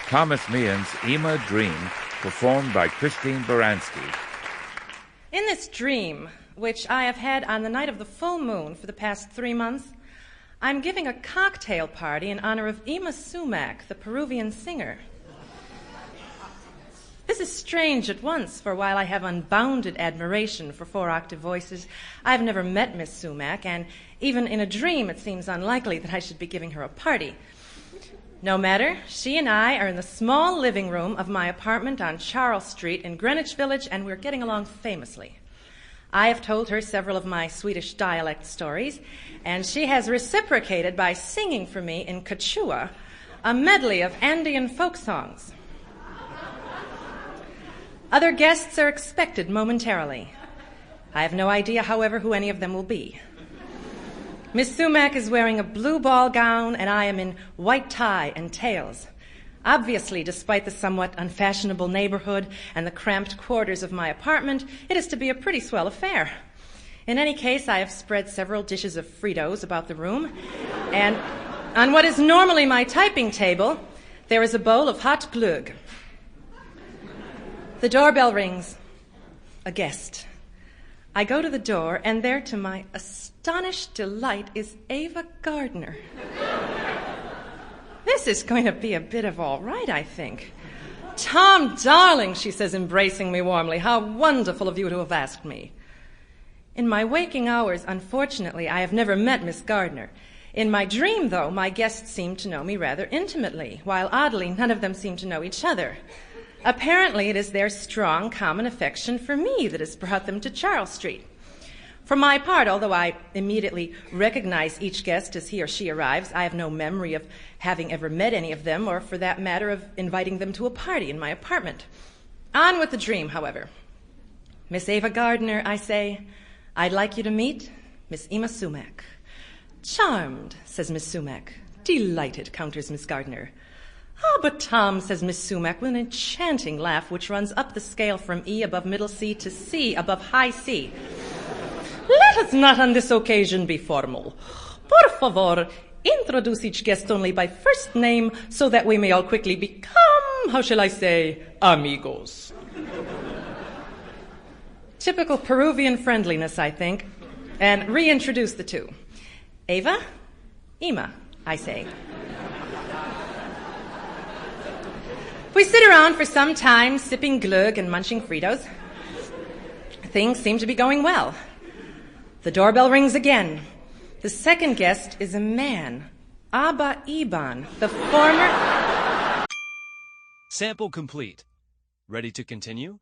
Thomas Meehan's Ima Dream, performed by Christine Baranski. In this dream, which I have had on the night of the full moon for the past 3 months, I'm giving a cocktail party in honor of Ima Sumac, the Peruvian singer. This is strange at once, for while I have unbounded admiration for 4-octave voices, I've never met Miss Sumac, and even in a dream it seems unlikely that I should be giving her a party. No matter, she and I are in the small living room of my apartment on Charles Street in Greenwich Village, and we're getting along famously. I have told her several of my Swedish dialect stories, and she has reciprocated by singing for me in Quechua, a medley of Andean folk songs. Other guests are expected momentarily. I have no idea, however, who any of them will be. Miss Sumac is wearing a blue ball gown, and I am in white tie and tails. Obviously, despite the somewhat unfashionable neighborhood and the cramped quarters of my apartment, it is to be a pretty swell affair. In any case, I have spread several dishes of Fritos about the room, and on what is normally my typing table, there is a bowl of hot glögg. The doorbell rings. A guest. I go to the door, and there, to my astonished delight, is Ava Gardner. This is going to be a bit of all right, I think. Tom, darling, she says, embracing me warmly, how wonderful of you to have asked me. In my waking hours, unfortunately, I have never met Miss Gardner. In my dream, though, my guests seemed to know me rather intimately, while oddly, none of them seemed to know each other. Apparently, it is their strong common affection for me that has brought them to Charles Street. For my part, although I immediately recognize each guest as he or she arrives, I have no memory of having ever met any of them, or for that matter, of inviting them to a party in my apartment. On with the dream, however. Miss Ava Gardner, I say, I'd like you to meet Miss Ima Sumac. Charmed, says Miss Sumac. Delighted, counters Miss Gardner. Ah, but Tom, says Miss Sumac with an enchanting laugh which runs up the scale from E above middle C to C above high C. Let us not on this occasion be formal. Por favor, introduce each guest only by first name so that we may all quickly become, how shall I say, amigos. Typical Peruvian friendliness, I think, and reintroduce the two. Ava, Ima, I say. We sit around for some time, sipping glögg and munching Fritos. Things seem to be going well. The doorbell rings again. The second guest is a man, Abba Iban, the former... Sample complete. Ready to continue?